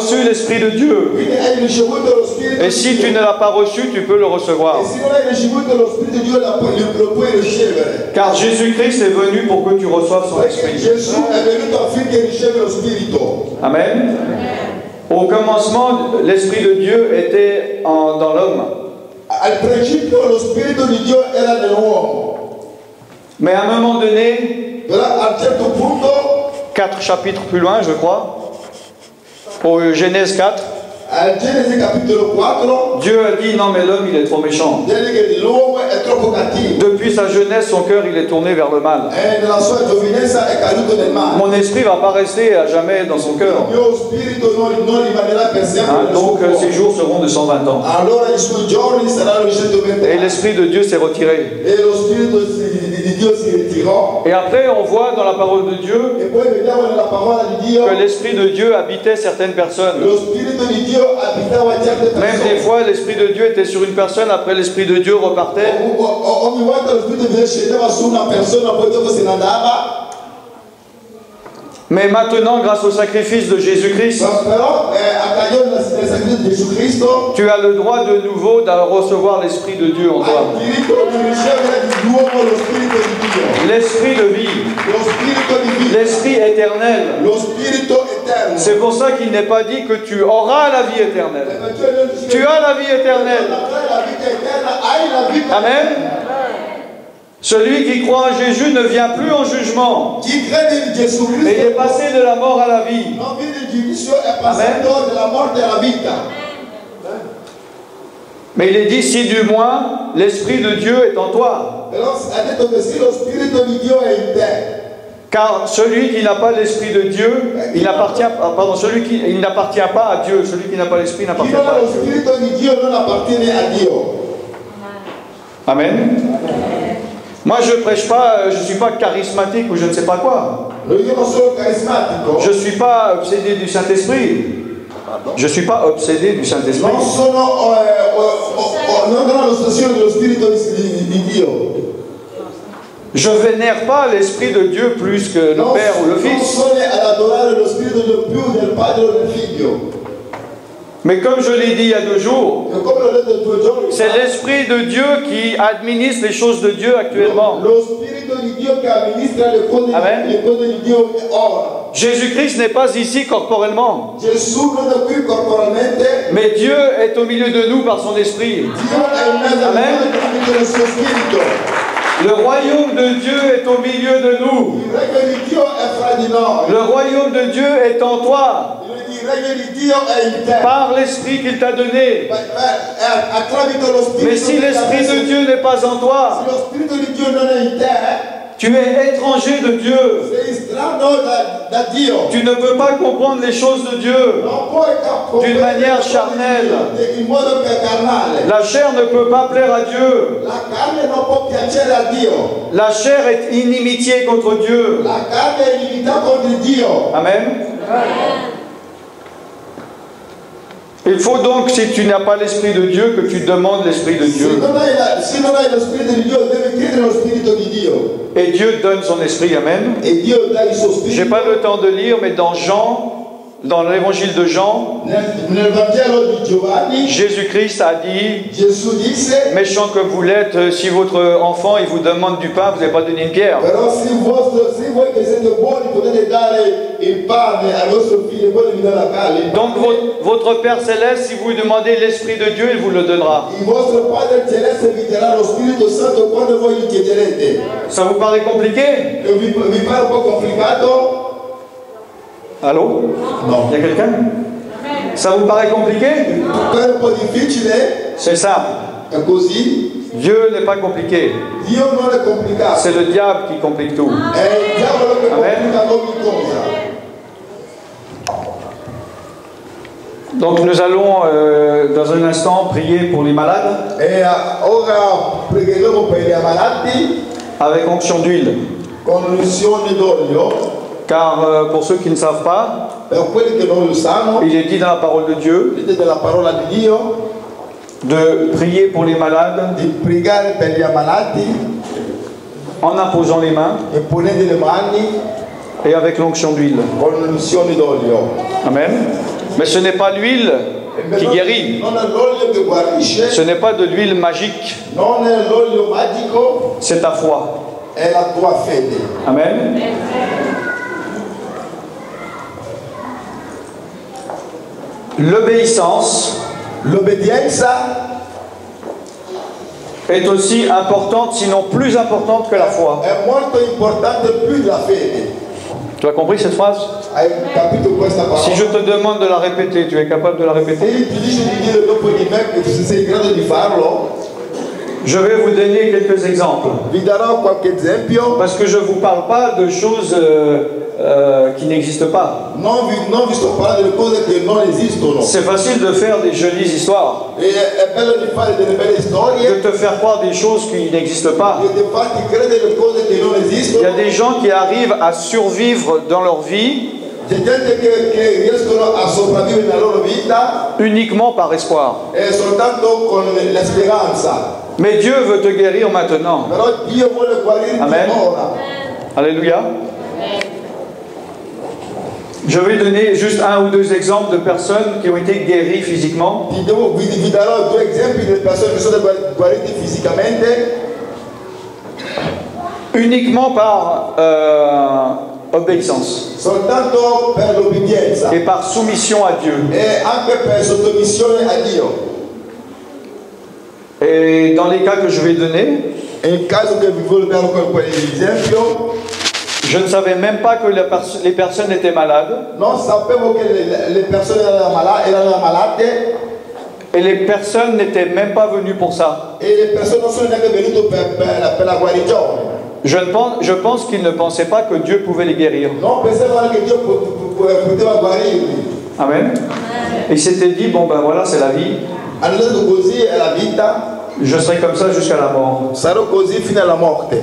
reçu l'Esprit de Dieu. Quindi hai ricevuto lo Spirito Et si di tu Dio. ne l'as pas reçu, tu peux le recevoir. E se non hai ricevuto lo Spirito di Dio lo puoi ricevere. Car Jésus-Christ est venu pour que tu reçoives son Perché Esprit. Gesù è venuto affinché ricevi lo Spirito. Amen. Au commencement, l'Esprit de Dieu était dans l'homme. Al principio lo Spirito di Dio era nell'uomo. Mais à un moment donné, Però a un certo punto, 4 chapitres plus loin, je crois, au Genèse 4, al Genesi capitolo 4, Dieu a dit non mais l'homme il est trop méchant. dice che l'uomo è troppo cattivo. Depuis sa jeunesse, son cœur il est tourné vers le mal. E nella sua giovinezza è caduto nel male. Mon esprit va pas rester à jamais dans son cœur. Il mio spirito non rimanerà per sempre nel suo Donc ses cuore. jours seront de 120 ans. Allora i suoi giorni saranno di 120 Et anni. l'Esprit de Dieu s'est retiré. E lo Spirito di Dio si ritirò. Et après, on voit dans la parole de Dieu E poi vediamo nella parola di Dio que l'Esprit de Dieu habitait certaines personnes. lo Spirito di Dio abitava certe Même des persone. fois, l'Esprit de Dieu était sur une personne, après l'Esprit de Dieu repartait. Ogni volta lo Spirito di Dio scendeva su una persona, poi dopo se ne andava. Mais maintenant, grâce au sacrifice de Jésus-Christ, Però a cagione del sacrificio di Gesù Cristo tu as le droit de nouveau de recevoir l'Esprit de Dieu en hai toi. il diritto di ricevere di nuovo lo Spirito di Dio. L'Esprit de vie, Lo Spirito di vita. l'Esprit éternel. Lo Spirito eterno. C'est pour ça qu'il n'est pas dit que tu auras la vie éternelle. Tu as la vie éternelle. La vita eterna, hai la vita. Amen. Celui qui croit en Jésus ne vient plus en jugement. Chi crede in Gesù Mais il est Cristo passé de la mort à la vie. non viene il giudizio, è passato dalla morte alla vita. Mais il est dit si du moins l'Esprit de Dieu est en toi. Però ha detto che sì, lo Spirito di Dio è in te. Car celui qui n'a pas l'Esprit de Dieu, il n'appartient il n'appartient pas à Dieu. Celui qui n'a pas l'Esprit Chi n'appartient non pas ha à lo Dieu. Spirito di Dio non appartiene a Dio. Amen. Moi je prêche pas, je suis pas charismatique ou je ne sais pas quoi. Io non sono carismatico. Je suis pas obsédé du Saint-Esprit. Je suis pas obsédé du Saint-Esprit. Non sono non ho l'ossessione dello Spirito di Dio. Je vénère pas l'Esprit de Dieu plus que le Père ou le Non Fils. sono ad adorare lo Spirito di Dio più del Padre o del Figlio. Mais comme je l'ai dit il y a 2 jours, E come l'ho detto 2 giorni c'est fa, l'Esprit de Dieu qui administre les choses de Dieu actuellement. lo Spirito di Dio che amministra le cose Amen. di Dio ora. Jésus-Christ n'est pas ici corporellement, Gesù non è qui corporalmente, mais Dieu est au milieu de nous par son Esprit. Dio è in mezzo a Amen. noi tramite lo suo Spirito. Le royaume de Dieu est au milieu de nous. Il regno di Dio è fra di noi. Le royaume de Dieu est en toi, Il regno di Dio è in te. par l'Esprit qu'il t'a donné. Tramite lo Spirito. Mais si l'Esprit de Dieu n'est pas en toi, Se lo Spirito di Dio non è in te, tu es étranger de Dieu. sei strano da Dio. Tu ne peux pas comprendre les choses de Dieu. Non puoi D'une manière charnelle. in modo carnale. La chair ne peut pas plaire à Dieu. La carne non può piacere a Dio. La chair est inimitié contre Dieu. La carne è inimità contro Dio. Amen. Il faut donc, si tu n'as pas l'Esprit de Dieu, que tu demandes l'Esprit de Se Dieu. non hai lo Spirito di Dio, devi chiedere lo Spirito di Dio. Et Dieu donne son Esprit. Amen. E Dio dà il suo Je Spirito. n'ai pas le temps de lire, mais dans Jean, dans l'évangile de Jean, Nel Vangelo di Giovanni, Jésus-Christ a dit, Gesù disse, méchant que vous l'êtes, si votre enfant il vous demande du pain, vous n'avez pas donné une pierre. però se voi che siete buoni potete dare il pane al vostro figlio, poi vi dà la carne. Donc votre Père Céleste, si vous lui demandez l'Esprit de Dieu, il vous le donnera. Il vostro Padre Celeste vi darà lo Spirito Santo quando voi gli chiederete. Ça vous paraît compliqué? Vi pare un po' complicato? Allô? No. Il y a quelqu'un? Ça vous paraît compliqué? È un po' difficile, C'est simple. è così. Dieu n'est pas compliqué. Dio non è complicato. C'est le diable qui complique tout. È il diavolo che Amen. complica ogni cosa. Donc nous allons dans un instant prier pour les malades E ora pregheremo per gli ammalati avec onction d'huile. con l'unzione d'olio. Car pour ceux qui ne savent pas, Per quelli che non lo sanno, il est dit dans la parole de Dieu vedete della parola di Dio, de prier pour les malades di pregare per gli ammalati en imposant les mains e ponendo le mani et avec l'onction d'huile. con l'unzione d'olio. Amen. Mais ce n'est pas l'huile qui guérit. non è l'olio che guarisce, Ce n'est pas de l'huile magique. non è l'olio magico, C'est ta foi. è la tua fede. Amen. L'obéissance L'obbedienza est aussi importante, sinon plus importante que la foi. è molto importante più della fede. Tu as compris cette phrase? Hai capito questa parola? Si je te demande de la répéter, tu es capable de la Se répéter? io ti dico di dire dopo di me che se sei in grado di farlo, Je vais vous donner quelques exemples. vi darò qualche esempio. Parce que je ne vous parle pas de choses qui n'existent pas. Non vi sto parlando delle cose che non esistono. C'est facile de faire des jolies histoires, E è bello di fare delle belle de storie, te faire croire des choses qui n'existent pas. e di farti credere cose che non Il y a esistono. des gens qui arrivent à survivre dans leur vie C'è gente che riescono a sopravvivere nella loro vita uniquement par espoir. soltanto con l'esperanza. Mais Dieu veut te guérir maintenant. Però Dio vuole guarirti Amen. ora. Alléluia. Je vais donner juste un ou deux exemples de personnes qui ont été guéries physiquement. Vi darò due esempi di persone che sono guarite fisicamente Uniquement par obéissance soltanto per l'obbedienza et par soumission à Dieu. e anche per sottomissione a Dio. Et dans les cas que je vais donner, E in caso che vi voglio dare quell'esempio, je ne savais même pas que les personnes étaient malades non sapevo che le persone erano malate et les personnes n'étaient même pas venues pour ça. e le persone non sono neanche venute per la guarigione. Je pense qu'ils ne pensaient pas que Dieu pouvait les guérir. Non pensavano che Dio poteva guarirli. Amen. Et ils s'étaient dit, bon ben voilà, c'est la vie. Hanno detto così è la vita, Je serai comme ça jusqu'à la mort. sarò così fino alla morte.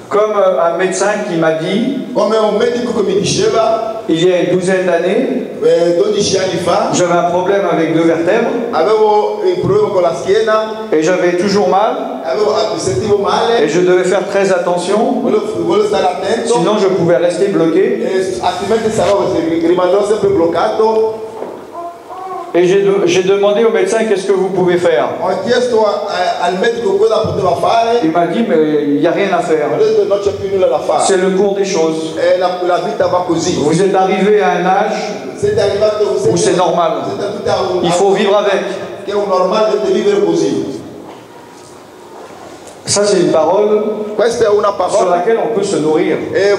Comme un médecin qui m'a dit, Come un medico che mi diceva il y a une douzaine d'années, 12 anni fa, j'avais un problème avec 2 vertèbres avevo un problema con la schiena, et j'avais toujours mal mi sentivo et male, je devais faire très attention, volevo stare attento, sinon je pouvais rester bloqué. altrimenti rimanevo sempre bloccato. Et j'ai demandé au médecin qu'est-ce que vous pouvez faire. Ho chiesto al medico cosa poteva fare, Il m'a dit mais il n'y a rien à faire. ho detto non c'è più nulla da fare. C'est le cours des choses. E la vita va così. Vous êtes arrivé à un âge Siete arrivato, où c'est normal. siete arrivati a Il faut vivre avec. che è un normale di vivere così. Ça c'est une parole Questa è una sur parola laquelle on peut se nourrir. e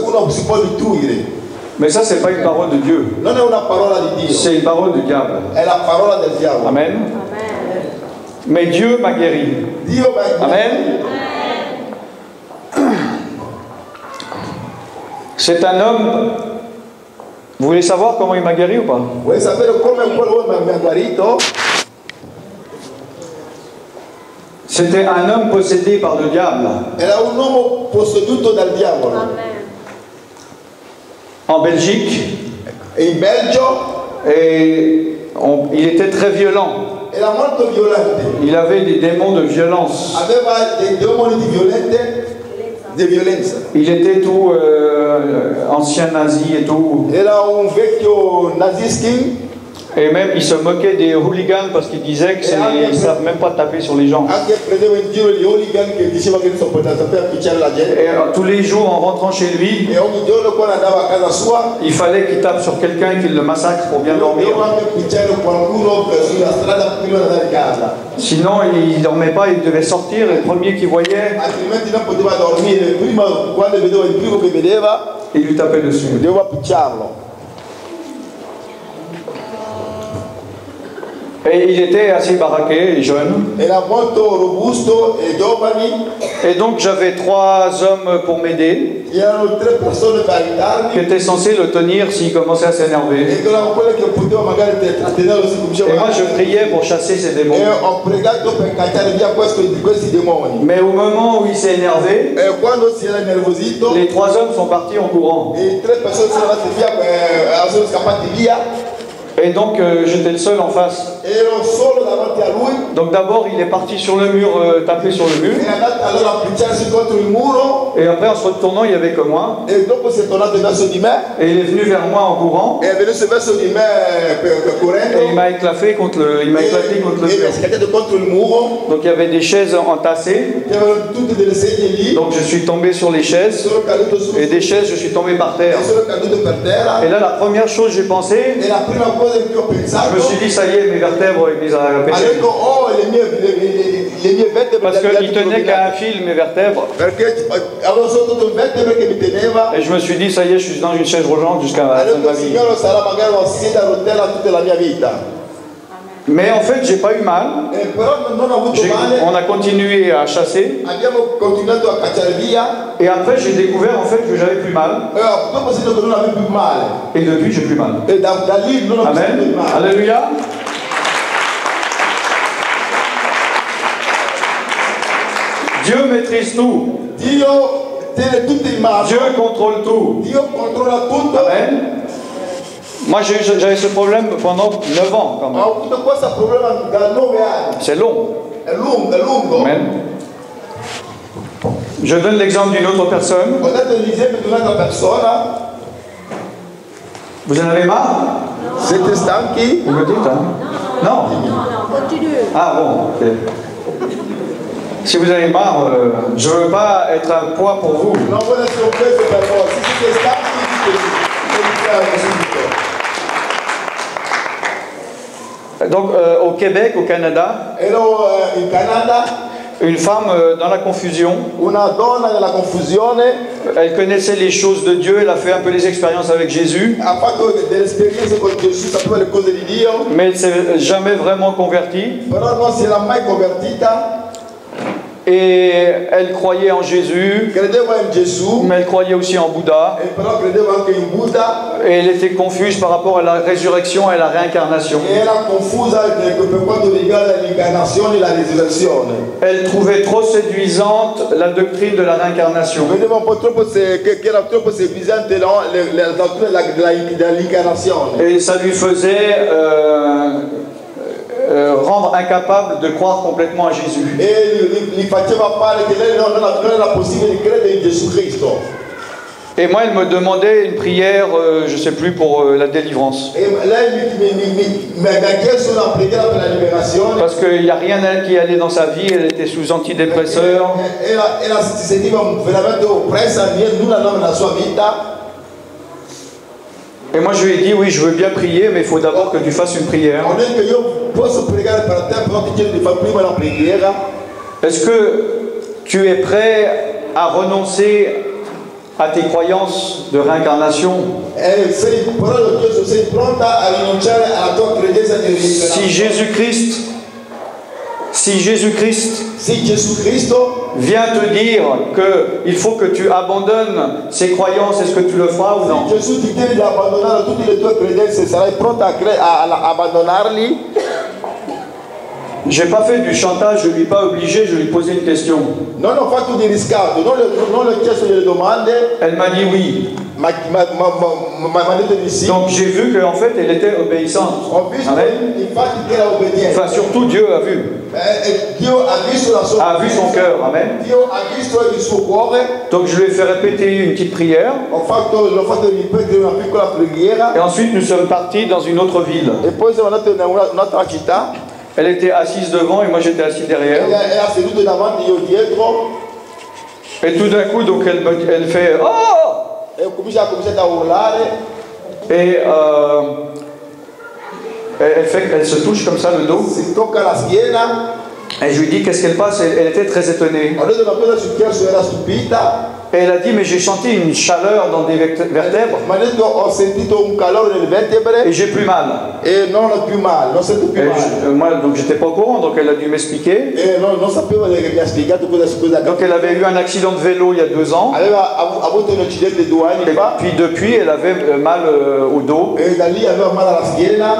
uno si può nutrire. Mais ça c'est pas une parole de Dieu. Non è una parola di Dio, C'est une parole du diable. è la parola del diavolo. Amen. Mais Dieu m'a guéri. Dio va Amen. C'est un homme. Vous voulez savoir comment il m'a guéri ou pas? Vuoi sapere come quell'uomo mi ha guarito? C'était un homme possédé par le diable Era un uomo posseduto dal diavolo. en Belgique In Belgio et il était très violent. era molto violente. Il avait des démons de violence. Aveva dei demoni di violenza. Il était tout ancien nazi et tout. Era un vecchio nazischi, Et même il se moquait des hooligans parce qu'il disait qu'ils ne savent même pas taper sur les gens. anche prendeva in giro gli hooligan che diceva che non sapeva picchiare la gente. Et tous les jours en rentrant chez lui, E ogni giorno quando andava a casa sua il fallait qu'il tape sur quelqu'un et qu'il le massacre pour bien dormir. doveva anche picchiare qualcuno sulla strada prima di andare a casa. Sinon il ne dormait pas, il devait sortir et le premier qu'il voyait, Altrimenti non poteva dormire. Prima quando vedeva il primo che vedeva il lui tapait dessus. doveva picchiarlo. Et il était assez baraqué et jeune. Era molto robusto e giovani. Et donc j'avais 3 hommes pour m'aider Erano 3 persone per qui aiutarmi étaient censés le tenir s'il commençait à s'énerver. e erano quelle che poteva magari trattenerlo se Et cominciava moi je priais pour chasser ces démons. E ho pregato per cacciare via questi demoni. Mais au moment où il s'est énervé, E quando si era innervosito, les 3 hommes sont partis en courant. e 3 persone sono andate via, sono scappati via. Et donc j'étais le seul en face. ero solo davanti a lui. Donc d'abord il est parti sur le mur, taper sur le mur. È andato allora a appicciarsi contro il muro. Et après en se retournant il n'y avait que moi. E dopo si è tornato verso di me. Et il est venu vers moi en courant. E è venuto verso di me correndo. Et il m'a éclaté contre le E mi ha mur. schiacciato contro il muro. Donc il y avait des chaises entassées. C'erano tutte delle sedie lì. Donc je suis tombé sur les chaises. Sono caduto su. Et des chaises je suis tombé par terre. E sono caduto per terra. Et là la première chose j'ai pensé, E la prima cosa che ho pensato. je me suis dit ça y est mes vertèbres ils Ha pété. detto, oh, le mie vertebre. Parce qu'il tenait qu'à un fil mes vertèbres. Perché avevo sotto un vertebre che mi teneva. Et je me suis dit ça y est je suis dans une chaise roulante jusqu'à la Ha fin de detto, ma il vie. Signore sarà magari una sedia a rotella tutta la mia vita. Mais en fait j'ai pas eu mal. Però non ho avuto male. On a continué à chasser. Abbiamo continuato a cacciare via. Et après j'ai découvert en fait que j'avais plus mal. E dopo ho sentito che non avevo più male. Et depuis j'ai plus mal. E da lì non ho più sentito Amen. il male. Alléluia. Dieu maîtrise tout. Dio tiene tutto in mano. Dieu contrôle tout. Dio controlla tutto. Amen. Moi j'avais ce problème pendant 9 ans quand même. Ho avuto questo problema da 9 anni. C'est long. È lungo. Amen. Je donne l'exemple d'une autre personne. Ho dato l'esempio di un'altra persona. Vous en avez marre? Siete stanchi? Vous me dites, hein? Non. Ah bon, ok. Si vous avez marre, je ne veux pas être un poids pour vous. Non voglio essere un peso per voi. Se siete stanchi, dite subito. Donc au Québec, au Canada, Ero in Canada, une femme dans la confusion, una donna nella confusione, elle connaissait les choses de Dieu, elle a fait un peu les expériences avec Jésus, ha fatto delle esperienze con Gesù, sapeva le cose di Dio, mais elle ne s'est jamais vraiment convertie. però non si era mai convertita, Et elle croyait en Jésus, credeva in Gesù, mais elle croyait aussi en Bouddha. e però credeva anche in Buddha, Et elle était confuse par rapport à la résurrection et à la réincarnation. e era confusa per quanto riguarda l'incarnazione e la risurrezione. Elle trouvait trop séduisante la doctrine de la réincarnation. Vedeva un po' troppo che era troppo seduisante la dottrina dell'incarnazione. Et ça lui faisait rendre incapable de croire complètement à Jésus. E gli faceva fare che lei non era possibile di credere in Gesù Cristo. Et moi, elle me demandait une prière, je ne sais plus, pour la délivrance. E lei mi ha chiesto una preghiera per la liberazione. Parce qu'il n'y a rien qui allait dans sa vie, elle était sous antidépresseurs. Ella si sentiva veramente oppressa, nulla andava nella sua vita. Et moi, je lui ai dit, oui, je veux bien prier, mais il faut d'abord que tu fasses une prière. Ho detto io posso pregare per te, però ti chiedo di fare prima la preghiera. Est-ce que tu es prêt à renoncer à tes croyances de réincarnation? Però l'ho chiesto, sei pronta a rinunciare alla tua credenza di Si Jésus-Christ Se Gesù Cristo vient te dire qu'il faut que tu abandonnes ces croyances, est-ce que tu le feras ou non? Gesù ti chiede di abbandonare tutte le tue credenze, sarai pronta a abbandonarli? J'ai pas fait du chantage, je lui ai pas obligé, je lui ai posé une question. Non ho fatto di riscatto, non le ho chiesto delle domande, Elle m'a dit oui. ma ha detto di sì. Donc j'ai vu qu'en fait elle était obéissante. Ho visto Amen. infatti che era obbediente. Enfin surtout Dieu a vu. Dio ha visto la sua A vu son cœur. Amen. Dio ha visto il suo cuore. Donc je lui ai fait répéter une petite prière. L'ho fatto ripetere una piccola preghiera. Et ensuite nous sommes partis dans une autre ville. E poi siamo andati in un'altra città. Elle était assise devant et moi j'étais assis derrière. Era seduta davanti, io dietro. Et tout d'un coup donc elle fait oh! E ho cominciato a urlare. Et elle se touche comme ça le dos. Si tocca la schiena. Et je lui dis qu'est-ce qu'elle passe, elle était très étonnée. Ho detto una cosa è successo, era stupita. Et elle a dit mais j'ai senti une chaleur dans des vertèbres Mi ha detto ho sentito un calore nelle vertebre et j'ai plus mal. e non ho più male, non sento più Et male. moi donc j'étais pas au courant, donc elle a dû m'expliquer. E non sapevo che mi ha spiegato cosa Donc elle avait eu un accident de vélo il y a 2 ans. aveva avuto un incidente 2 anni Et fa puis depuis elle avait mal au dos. e da lì aveva male alla schiena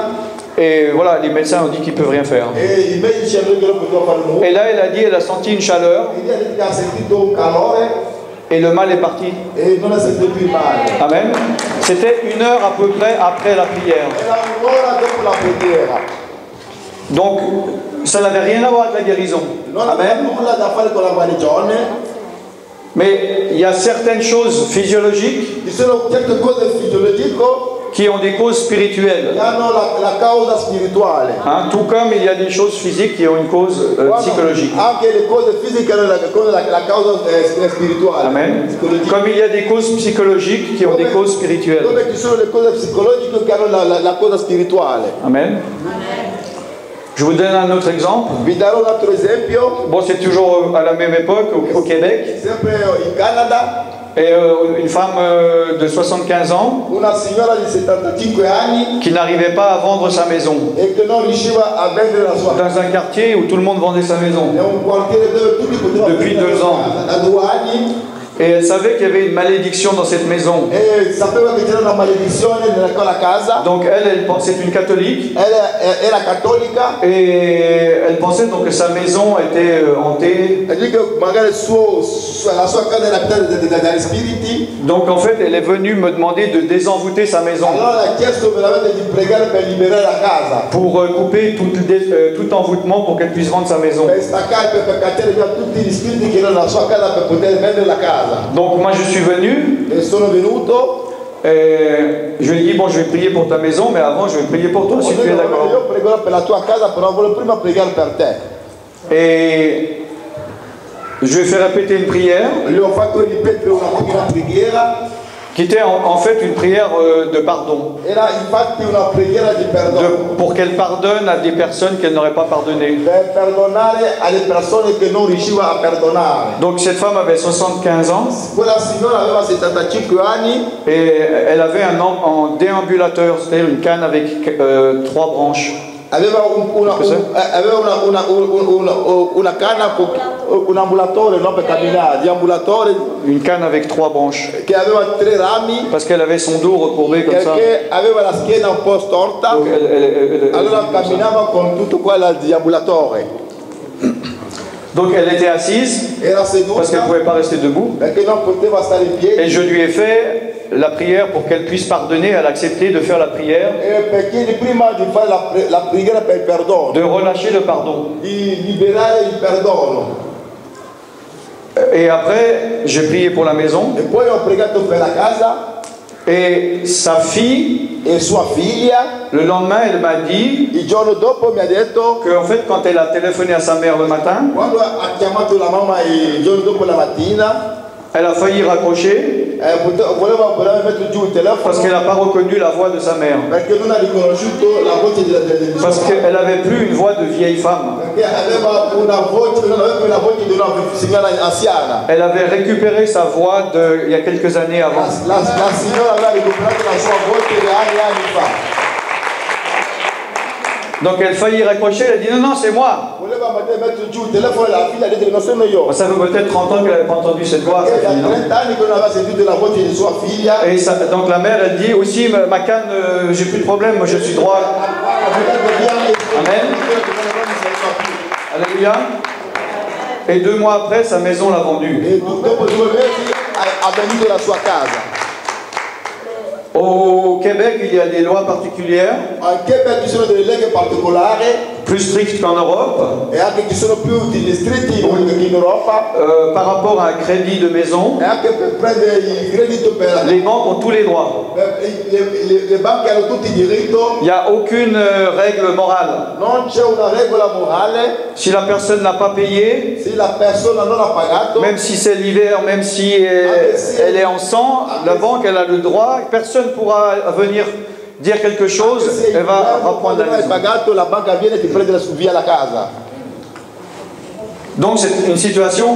Et voilà, les médecins ont dit qu'ils peuvent rien faire. e i medici hanno detto che non poteva fare nulla. Et là elle a dit elle a senti une chaleur. E lì ha detto che ha sentito un calore et le mal est parti. e non è stato più male. Amen. C'était 1 heure à peu près après la prière. Era un'ora dopo la preghiera. Donc, ça n'avait rien à voir avec la guérison. Non aveva Amen. nulla da fare con la guarigione. Mais il y a certaines choses physiologiques Ci sono certe cose fisiologiche qui ont des causes spirituelles. che hanno la causa spirituale. Hein, tout comme il y a des choses physiques qui ont une cause psychologique. Anche le cose fisiche hanno la causa spirituale. Amen. Psicologique. Comme il y a des causes psychologiques qui ont des causes spirituelles. Dove ci sono le cose psicologiche che hanno la cosa spirituale. Amen. Je vous donne un autre exemple. Vi darò un altro esempio, Bon, c'est toujours à la même époque, au Québec. sempre in Canada, Et une femme de 75 ans una signora di 75 anni qui n'arrivait pas à vendre sa maison. e che non riusciva a vendere la sua casa. Dans un quartier où tout le monde vendait sa maison. È un quartiere dove tutti potevano Depuis vendere 2 la sua ans. casa. Da 2 anni Et elle savait qu'il y avait une malédiction dans cette maison. e sapeva che c'era una maledizione nella quella casa. Donc elle c'est une catholique. Era cattolica Et elle pensait donc que sa maison était hantée. e dice che magari la sua casa era abitata dagli spiriti. Donc en fait, elle est venue me demander de désenvoûter sa maison Allora ha chiesto veramente di pregare per liberare la casa, pour couper tout envoûtement pour qu'elle puisse vendre sa maison. per staccare, per cacciare via tutti gli spiriti che erano nella sua casa per poter vendere la casa. Donc moi je suis venu E sono venuto, et je lui ai dit bon, je vais prier pour ta maison, mais avant je vais prier pour toi si tu es d'accord. io pregherò per la tua casa, però voglio prima pregare per te. Et je lui ai fait répéter une prière Gli ho fatto ripetere una preghiera, qui était en fait une prière de pardon. era infatti una preghiera di perdono, Pour qu'elle pardonne à des personnes qu'elle n'aurait pas pardonnées. per perdonare alle persone che non riusciva a perdonare. Donc cette femme avait 75 ans Quella signora aveva 75 anni et elle avait un déambulateur, c'est-à-dire une canne avec 3 branches. aveva una canna, un ambulatore, no, per camminare, di ambulatore Une canne avec 3 branches. che aveva 3 rami Parce qu'elle avait son dos recourbé comme ça. perché aveva la schiena un po' storta, Donc allora camminava con tutto quello di ambulatore. donc elle était assise Era parce qu'elle ne seduta pouvait pas rester debout. perché non poteva stare in piedi Et je lui ai fait la prière pour qu'elle puisse pardonner. Elle a accepté de faire la prière, e perché prima di fare la preghiera per il perdono, de relâcher le pardon. di liberare il perdono. Et après, j'ai prié pour la maison. E poi ho pregato per la casa Et sa fille, e sua figlia. le lendemain, elle m'a dit Il giorno dopo mi ha detto, qu'en fait, quand elle a téléphoné à sa mère le matin, quando ha chiamato la mamma il giorno dopo la mattina, elle a failli raccrocher voleva mettere giù il parce telefono qu'elle n'a pas reconnu la voix de sa mère. perché non ha riconosciuto la voce di sua Parce mamma. qu'elle n'avait plus une voix de vieille femme. Perché aveva una voce, non aveva più la voce di una signora anziana. Elle avait récupéré sa voix il y a quelques années avant. La signora aveva recuperato la sua voce anni e anni fa. Donc elle faillit raccrocher, elle a dit non, non, c'est moi. Voleva mettere giù il telefono e la figlia ha detto che non sono io. Bon, ça fait peut-être 30 ans qu'elle n'avait pas entendu cette voix, sa Perché fille, da non? 30 anni che non aveva sentito la voce di sua figlia. Et donc la mère, elle dit aussi, ma canne, j'ai plus de problème, moi je suis droit. Amen. Alléluia. Et 2 mois après, sa maison l'a vendue. E dopo 2 mesi ha venduto la sua casa. Au Québec, il y a des lois particulières, Anche perché ci sono delle leggi particolari plus strictes qu'en Europe, e anche ci sono più degli stretti in Europa par rapport à un crédit de maison. e anche per prendere il credito per Les banques ont tous les droits. le banche hanno tutti il diritto, Il n'y a aucune règle morale. non c'è una regola morale. Si la personne n'a pas payé, Se la persona non ha pagato, même si c'est l'hiver, même si elle est en sang, la banque elle a le droit, personne ne pourra venir dire quelque chose, se elle va reprendre la non hai maison. pagato, la banca viene e ti prende via la casa. Donc c'est une situation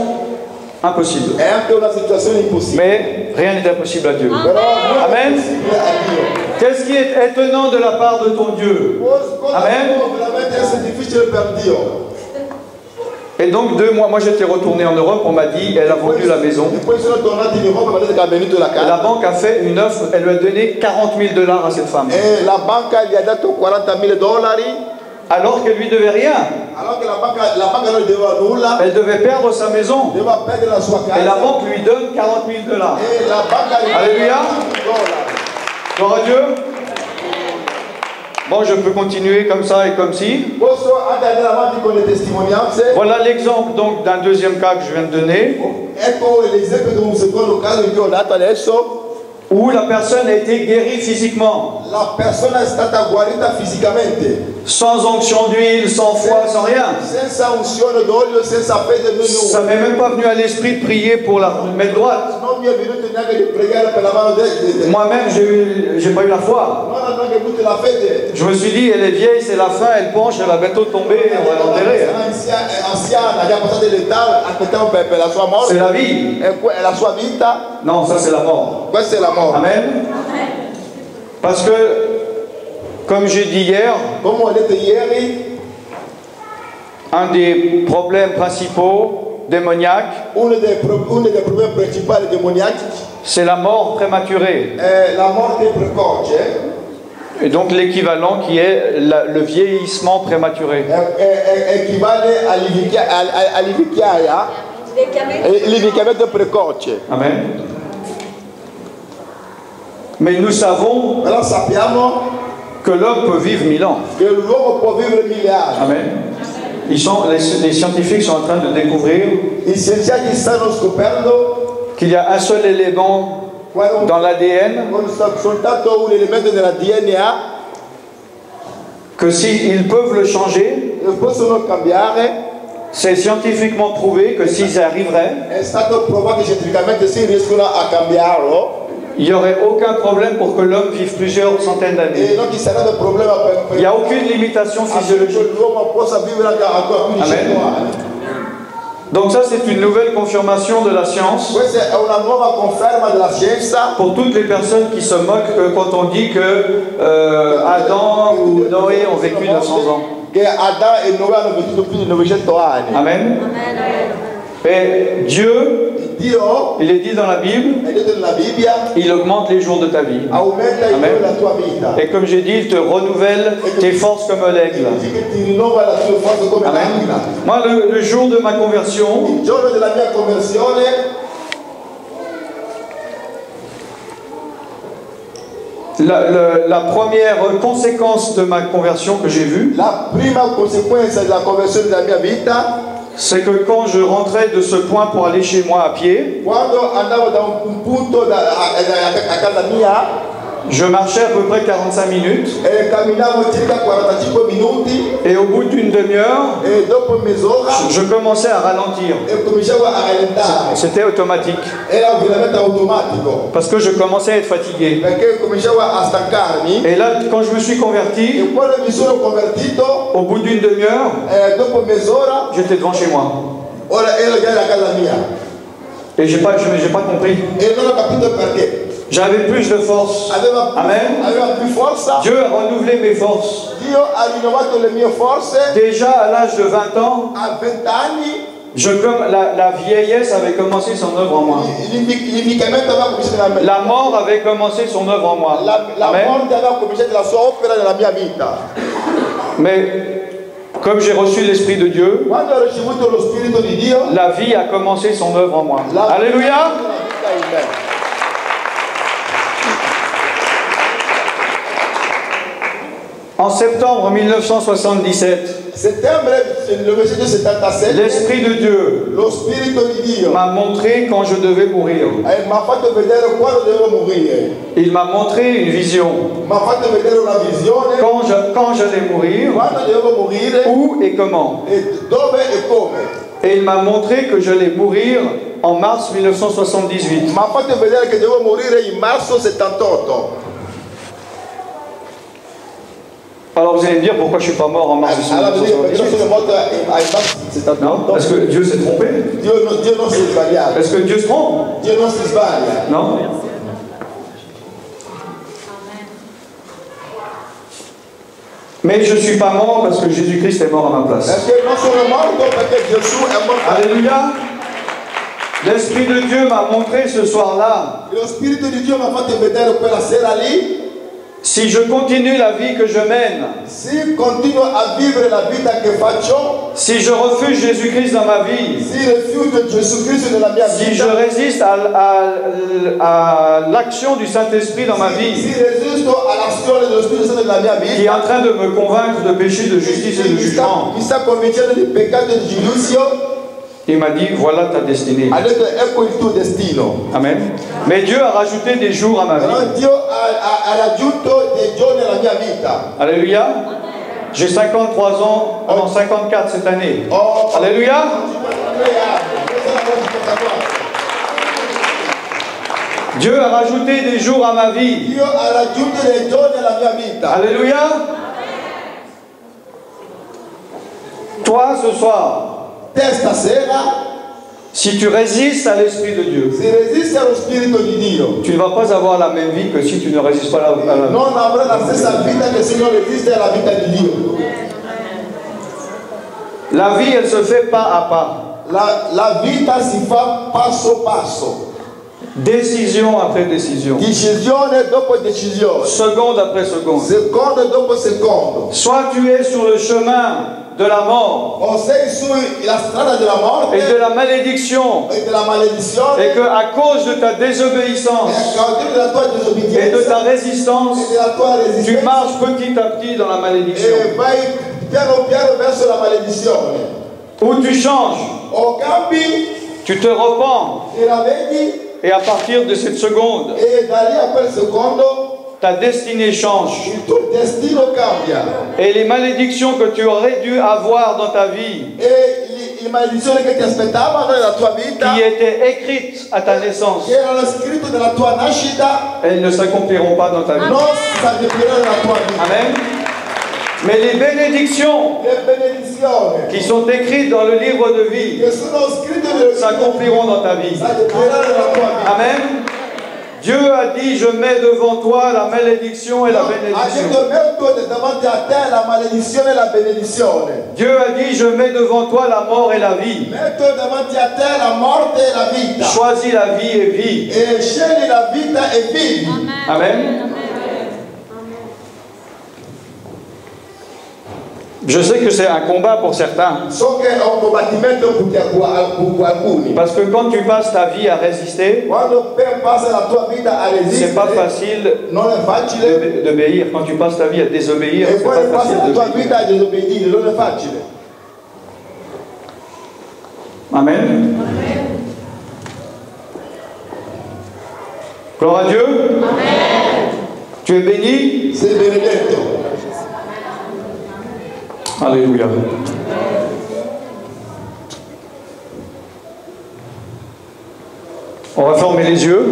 impossible. È anche una situazione impossibile. Mais rien n'est impossible à Dieu. Però non è Amen. possibile a Dio. Qu'est-ce qui est étonnant de la part de ton Dieu? Cosa Amen. può veramente essere difficile per Dio? Et donc 2 mois, moi j'étais retourné en Europe, on m'a dit, elle a vendu la maison. E poi sono tornati in Europa, mi ha detto che ha venduto la La casa. banque a fait une offre, elle lui a donné $40 000 à cette femme. E la banca gli ha dato $40.000 alors qu'elle lui devait rien. Alors que la banque non deve nulla. Elle devait perdre sa maison. Deve perdere la sua casa. Et la banque lui donne 40 000 $. E la banca Alléluia. Gloire à Dieu. Bon, je peux continuer comme ça et comme si. Posso andare avanti con le testimonianze? Voilà l'exemple donc d'un deuxième cas que je viens de donner, Ecco l'esempio di un secondo caso che ho dato adesso. où la personne a été guérie physiquement, La persona è stata guarita fisicamente. sans onction d'huile, sans foi, sans rien. Senza unzione d'olio, senza fede di Ça nulla. m'est même pas venu à l'esprit de prier pour la mettre droite. Non mi è venuto neanche di pregare per la mano destra. Moi-même, j'ai pas eu la foi. Non ho neanche avuto la fede. Je me suis dit, elle est vieille, c'est la fin, elle penche, elle va bientôt tomber, on va l'enterrer. È anziana, già passata l'età, aspettiamo per la sua morte. C'est la vie. È la sua vita. Non, ça c'est la mort. Questa è la morte. Amen. Parce que, comme j'ai dit hier, Come ho detto ieri, un des problèmes principaux démoniaques, uno dei problemi principali demoniaci c'est la mort prématurée. è la morte precoce. Et donc l'équivalent qui est le vieillissement prématuré. Equivale all'invecchiaia, l'invecchiamento precoce. Amen. Mais nous savons Però sappiamo que l'homme peut vivre 1000 ans. che l'uomo può vivere 1000 anni. Amen. Les scientifiques sont en train de découvrir I scienziati stanno scoprendo qu'il y a un seul élément dans l'ADN, soltanto un elemento della DNA que s'ils peuvent le changer, che possono cambiare. c'est scientifiquement prouvé que s'ils arriveraient, È stato provato scientificamente, se riescono a cambiarlo il n'y aurait aucun problème pour que l'homme vive plusieurs centaines d'années. e non ci sarebbe problema per Il n'y a aucune limitation physiologique. l'uomo possa vivere ancora più di 100 anni. Donc ça, c'est une nouvelle confirmation de la science Questa è una nuova conferma della scienza pour toutes les personnes qui se moquent quand on dit que Adam ou Noé ont vécu 900 ans. che Adamo e Noè hanno vissuto più di 900 anni. Amen. Et Dieu, Dio, il est dit dans la Bible, è detto nella Bibbia, il augmente les jours de ta vie. aumenta il Amen. giorno della tua vita. Et comme j'ai dit, il te renouvelle tes forces comme l'aigle. Così che ti rinnova la tua forza come Amen. l'aquila. Moi, le jour de ma conversion, Il giorno della mia conversione, la première conséquence de ma conversion que j'ai vue, la prima conseguenza della conversione della mia vita, c'est que quand je rentrais de ce point pour aller chez moi à pied, quando andavo da un punto a casa mia, je marchais à peu près 45 minutes camminavo circa 45 minuti et au bout d'une demi-heure, e dopo mezz'ora je commençais à ralentir. cominciavo a rallentare. C'était automatique Era veramente automatico parce que je commençais à être fatigué. perché cominciavo a stancarmi. Et là, quand je me suis converti, E quando mi sono convertito, au bout d'une demi-heure, dopo mezz'ora, j'étais devant chez moi. ora ero già a casa mia Et j'ai pas compris. e non ho capito perché. J'avais plus de force. Amen. Aveva più forza. Dieu a renouvelé mes forces. Dio ha rinnovato le mie forze. Déjà à l'âge de 20 ans, A 20 anni la vieillesse avait commencé son œuvre en moi. l'invecchiamento aveva cominciato La mort avait commencé son œuvre en moi. la Amen. morte aveva cominciato la sua opera nella mia vita. Mais comme j'ai reçu l'Esprit de Dieu, Quando ho ricevuto lo Spirito di Dio, la vie a commencé son œuvre en moi. la Alléluia. vita in me. En septembre 1977, Settembre 1977, l'Esprit de Dieu lo Spirito di Dio m'a montré quand je devais mourir. mi ha fatto vedere quando devo morire. Il m'a montré une vision. Mi ha fatto vedere una visione Quand j'allais mourir, quando devo morire où et comment. e dove e come. Et il m'a montré que j'allais mourir en mars 1978. Mi ha fatto vedere che devo morire in marzo 78. Alors vous allez me dire pourquoi je ne suis pas mort en mars Allora perché non 1978. sono morto in marzo Non, 78? est-ce que Dieu s'est trompé? Dio non si è sbagliato. Est-ce que Dieu se trompe? Dio non si sbaglia. Non. Mais je ne suis pas mort parce que Jésus-Christ est mort à ma place. Perché non sono morto perché Gesù è morto. Alléluia. L'Esprit de Dieu m'a montré ce soir-là Lo Spirito di Dio mi ha fatto vedere quella sera lì Si je continue la vie que je mène, si continuo a vivere la vita che faccio, si je refuse Jésus-Christ dans ma vie, si rifiuto Gesù Cristo nella mia si je vita, résiste à l'action du Saint-Esprit dans ma vie, si resisto all'azione dello Spirito Santo nella mia qui est vita, en train de me convaincre de péché, de justice et de jugement, mi sta convincendo di peccato e di giudizio, il m'a dit, voilà ta destinée. ha detto ecco il tuo destino. Amen. Mais Dieu a rajouté des jours à ma Però vie. Dio ha raggiunto dei giorni nella mia vita. Alléluia. J'ai 53 ans, non 54 cette année. Alléluia. Dieu a rajouté des jours à ma vie. Dio ha raggiunto dei giorni nella mia vita. Alléluia. Toi ce soir, Stasera, si tu résistes à l'Esprit de Dieu, si resiste allo Spirito di Dio, tu ne vas pas avoir la même vie que si tu ne résistes pas à la non avrai la stessa vita che se non resiste alla vita di Dio. La vie, elle se fait pas à pas. La vita si fa passo passo, Décision après décision. decisione dopo decisione, Seconde après seconde. secondo dopo secondo. Soit tu es sur le chemin de la mort O sei sulla strada della morte et de la malédiction, e della maledizione, et que à cause de ta e désobéissance a causa della tua et de disobbedienza ta résistance, e della tua tu resistenza, marches petit à petit dans la malédiction. e vai piano piano verso la maledizione. Ou tu changes, O cambi, tu te repens, ti ravvedi, et à partir de cette seconde, e da lì a quel secondo ta destinée change. il tuo destino cambia. Et les malédictions que tu aurais dû avoir dans ta vie, E le maledizioni che ti aspettavano nella tua vita, qui étaient écrites à ta naissance, che erano scritte nella tua nascita, elles ne s'accompliront pas dans ta vie. non si adempiranno nella tua vita. Amen. Mais les bénédictions Le benedizioni qui sont écrites dans le livre de vie che sono scritte nel s'accompliront dans ta vie. si adempiranno nella tua vita. Amen. Dieu a dit, je mets devant toi la malédiction et la Ha bénédiction. detto metto davanti a te la maledizione e la benedizione. Dieu a dit, je mets devant toi la mort et la vie. Metto davanti a te la morte e la vita. Choisis la vie et vis. E scegli la vita e vivi. Amen. Je sais que c'est un combat pour certains. So che è un combattimento per alcuni. Parce que quand tu passes ta vie à résister, Quando passa la tua vita a c'est pas resistere, facile non è facile. d'obéir. Quand tu passes ta vie à désobéir, E c'est quando pas passa la facile tua d'obéir. vita a disobbedire, non è facile. Amen. Gloire à Dieu. Amen. Tu es béni. Sei benedetto. Alléluia. On va fermer les yeux.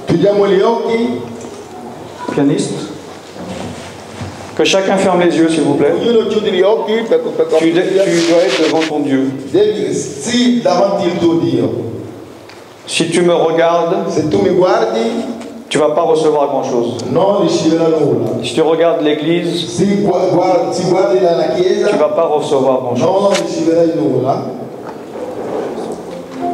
Chiudiamo gli occhi. Pianiste. Que chacun ferme les yeux, s'il vous plaît. Ognuno chiude gli occhi Tu dois être devant ton Dieu. Devi sì davanti al tuo Dio. Si tu me regardes, Se tu mi guardi, tu ne vas pas recevoir grand-chose. non riceverai nulla. Si tu regardes l'Église, Se guardi la tu ne Chiesa, vas pas recevoir grand-chose. non riceverai nulla.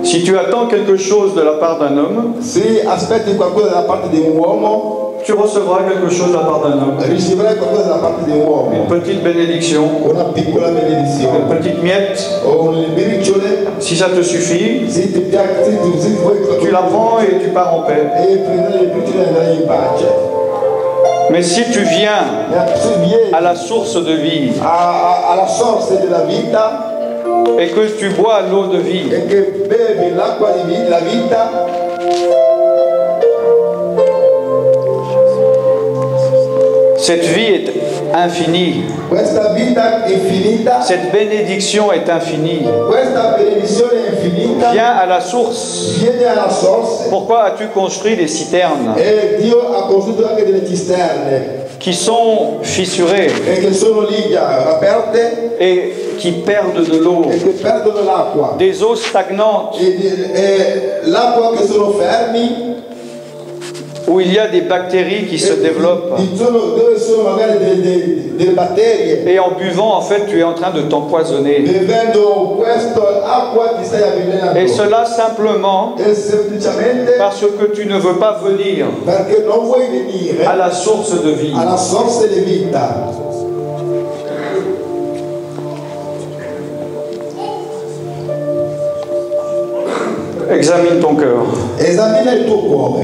Si tu attends quelque chose de la part d'un homme, Se aspetti qualcosa da parte di un uomo, tu recevras quelque chose de la part d'un homme. riceverai qualcosa da parte di un Une uomo. petite bénédiction, Una piccola une benedizione petite miette. o un briciole. Si ça te suffit, Se ti piace, se vuoi, tu la prends et tu pars en paix. e prendere le briciole e andare in pace. Mais si tu viens Ma se vieni à la source de vie alla sorte della vita et que tu bois l'eau de vie, e che bevi l'acqua della vita, cette vie est infinie. questa vita è infinita, Cette bénédiction est infinie. questa benedizione è infinita, Viens à la source. viene alla sorte. Pourquoi as-tu construit des citernes E Dio ha costruito anche delle cisterne qui sont fissurées e che sono lì già aperte et qui perdent de l'eau, e che perdono l'acqua des eaux stagnantes? e l'acqua che sono fermi? où il y a des bactéries qui se développent. Et en buvant, en fait, tu es en train de t'empoisonner. Et cela simplement parce que tu ne veux pas venir à la source de vie. Examine ton cœur. Examine ton corps.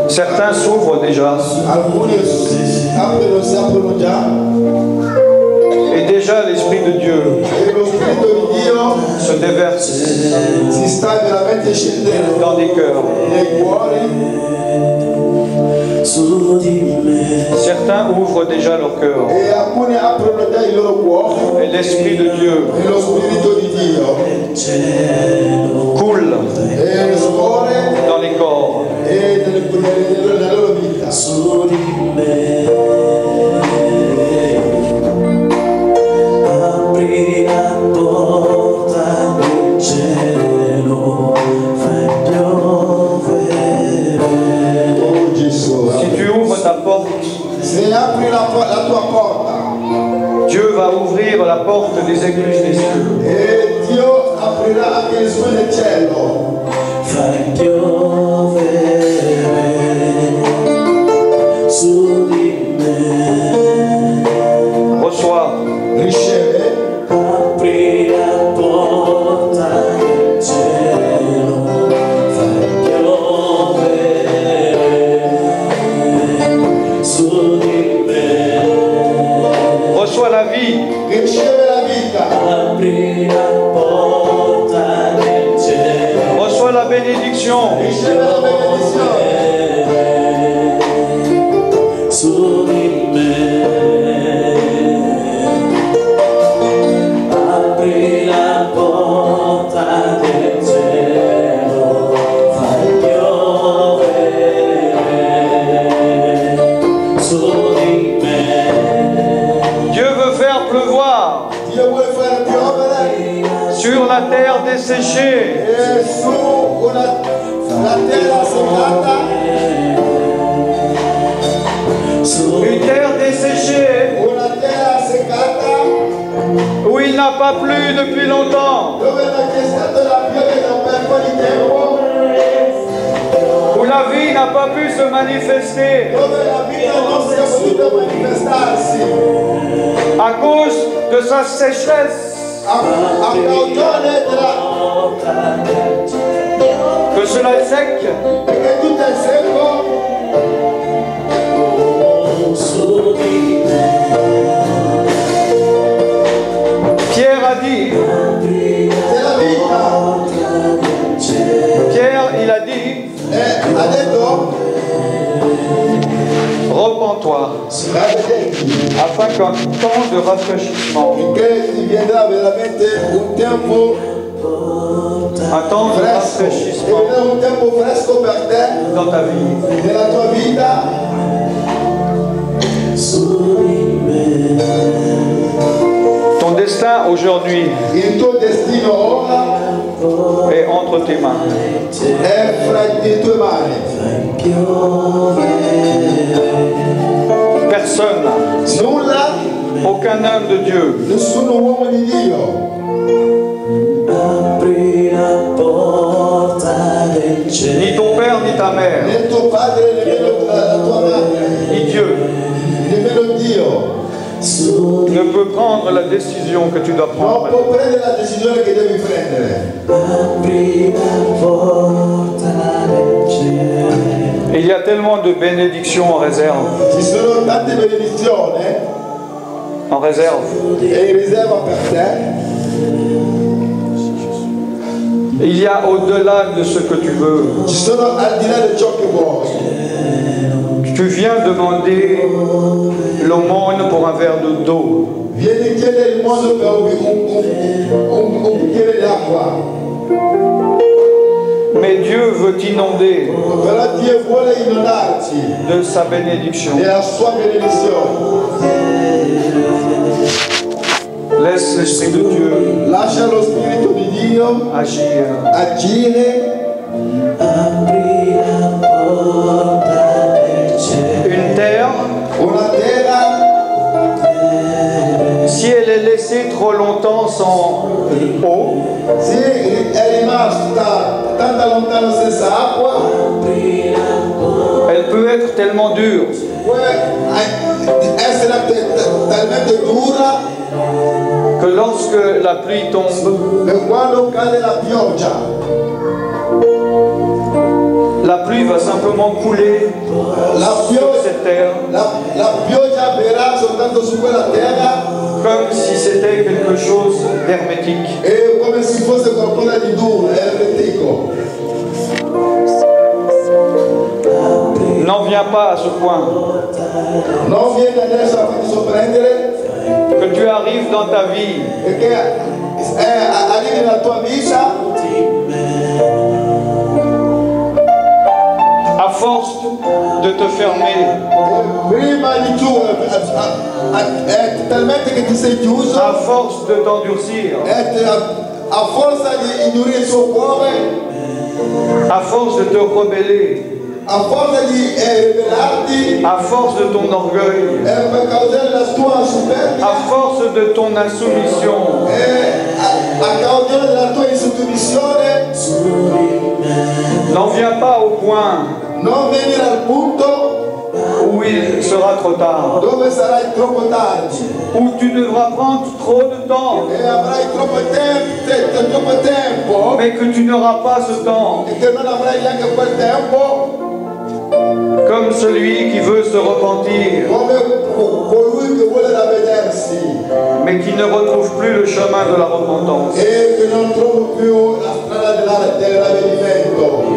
Certains s'ouvrent déjà. Et déjà l'Esprit de Dieu se déverse dans des cœurs. Certains ouvrent déjà leur cœur. Et l'Esprit de Dieu coule dans les corps. Si tu ouvres ta porte, Dieu va ouvrir la porte des églises des cieux. Et Dieu aprira aquel suelo del cielo. Reçois. Riceve. Reçois la vie. Riceve la vita. Reçois la bénédiction. Riceve la benedizione. Sur la terre desséchée. Une terre desséchée où il n'a pas plu depuis longtemps. Où la vie n'a pas pu se manifester. À cause de sa sécheresse. Que cela est sec. Pierre a dit. Pierre, il a dit. Repens-toi, afin qu'un temps de rafraîchissement, un temps de rafraîchissement dans ta vie, ton destin aujourd'hui est entre tes mains. Personne, aucun homme de Dieu Ni ton père ni ta mère. né tuo padre nemmeno la tua madre, Ni Dieu nemmeno Dio ne peut prendre la décision que tu dois non prendre. può prendere la decisione che devi prendere. Et il y a tellement de bénédictions en réserve. Ci sono tante benedizioni En réserve. e in riserva per te. Il y a au-delà de ce que tu veux. Ci sono al di là di ciò che vuoi. Tu viens demander l'aumône pour un verre d'eau. Vieni chiedere il mondo per un bicchiere d'acqua. Mais Dieu veut t'inonder Però Dio vuole inondarci de sa bénédiction. della sua benedizione. Laisse l'Esprit de Dieu Lascia lo Spirito di Dio agir. agire. Une terre, Una terra, si elle est laissée trop longtemps sans eau, se è rimasta tanto lontano senza acqua, elle peut être tellement dure può essere talmente dura que lorsque la pluie tombe, che quando cade la pioggia, la pluie va simplement couler la sur pioggia, cette terre la pioggia verrà soltanto su quella terra, comme si c'était quelque chose d'hermétique. è come se fosse qualcosa di duro, è ermetico. N'en viens pas à ce point Non vieni adesso a farti sorprendere que tu arrives dans ta vie perché arrivi nella tua vita à force de te fermer, prima di tu è talmente che ti sei chiuso, à force de t'endurcir, a forza di indurire il suo cuore, à force de te rebeller, a forza di ribelarti, à force de ton orgueil, per causare la tua superbia, à force de ton insoumission, a causa della tua insottomissione. n'en viens pas au point Non venire al punto où il sera trop tard, dove sarai troppo tardi où tu devras prendre trop de temps, e avrai troppo tempo mais que tu n'auras pas ce temps, e che non avrai neanche quel tempo comme celui qui veut se repentir, come colui che vuole ravvedersi mais qui ne retrouve plus le chemin de la repentance. e che non trova più la strada del ravvedimento.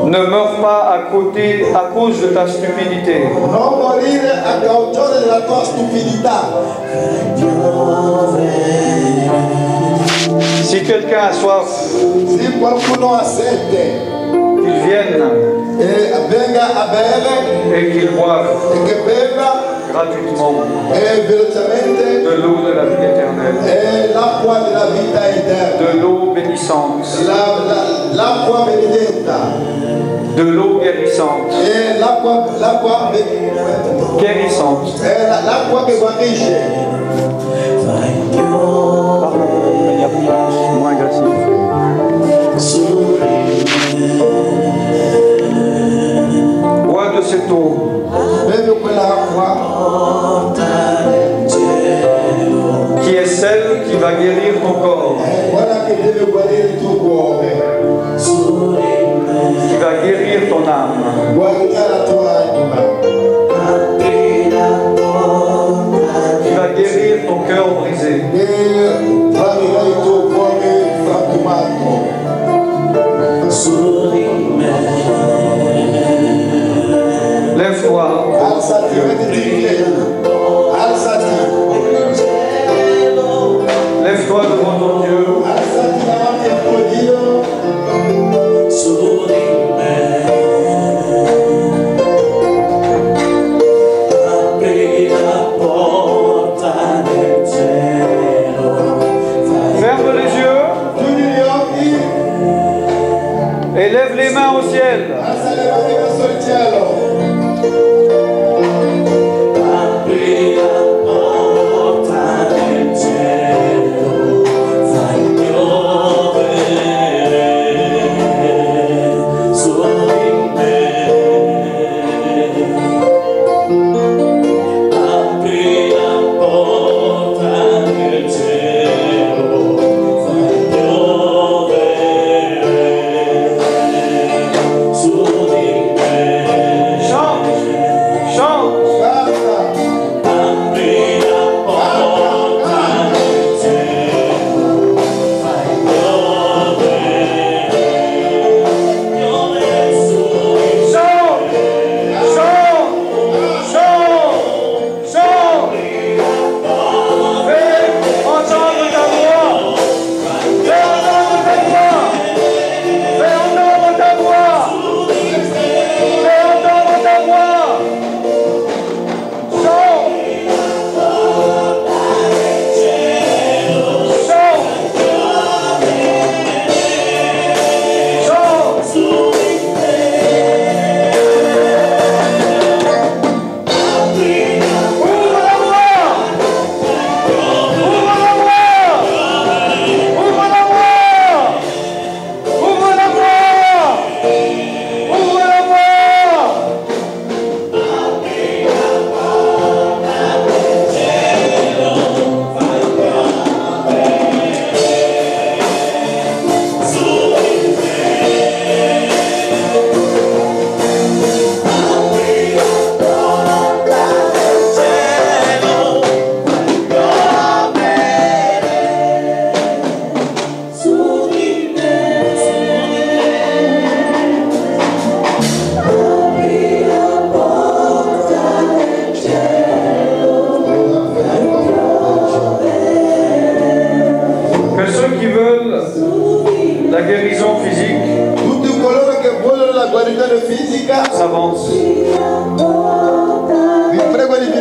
Ne meurs pas à côté à cause de ta stupidité. Non morire a causa della tua stupidità. Si quelqu'un a soif, Se qualcuno ha sete qu'il vienne e venga a bere et qu'il boive e che beva gratuitement e velocemente de l'eau de la vie éternelle, è l'acqua della vita eterna, de l'eau bénissante, l'acqua benedetta, de l'eau guérissante, è l'acqua guérissante. è l'acqua che guarisce. Pardon, il y a moins agressif. Bois de cette eau Bevi quell'acqua qui est celle qui va guérir ton corps, è quella che deve guarire il tuo cuore, qui va guérir ton âme, guarirà la tua anima, qui va guérir ton cœur brisé. e guarirà il tuo cuore frantumato. Lève-toi, Alzati, mettiti in piedi, alzati, lève-toi devant ton Dieu. alzati davanti al tuo Dio. Ferme les yeux Chiudi gli occhi, et lève les mains au ciel. alza le mani verso il cielo. kweli